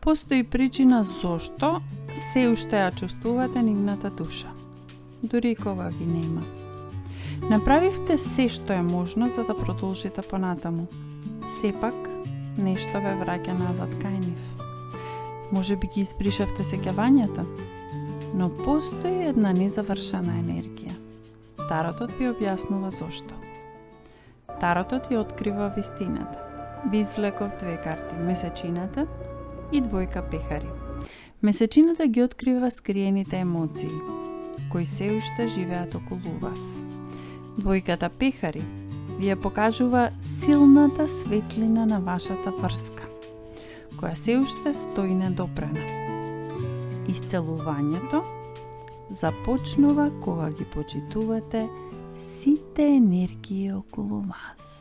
Постои причина зошто се уште ја чувствувате нивната душа, дури и кога ги нема. Направивте се што е можно за да продолжите понатаму. Сепак, нешто ве враќа назад кај нив. Може би ги избришавте сеќавањата, но постои една незавршена енергија. Таротот ви објаснува зошто. Таротот ја открива вистината. Ви извлеков две карти, месечината и двојка пехари. Месечината ги открива скриените емоции, кои се уште живеат околу вас. Двојката пехари ви ја покажува силната светлина на вашата врска, која се уште стои недопрена. Исцелувањето започнува кога ги почитувате сите енергии околу вас.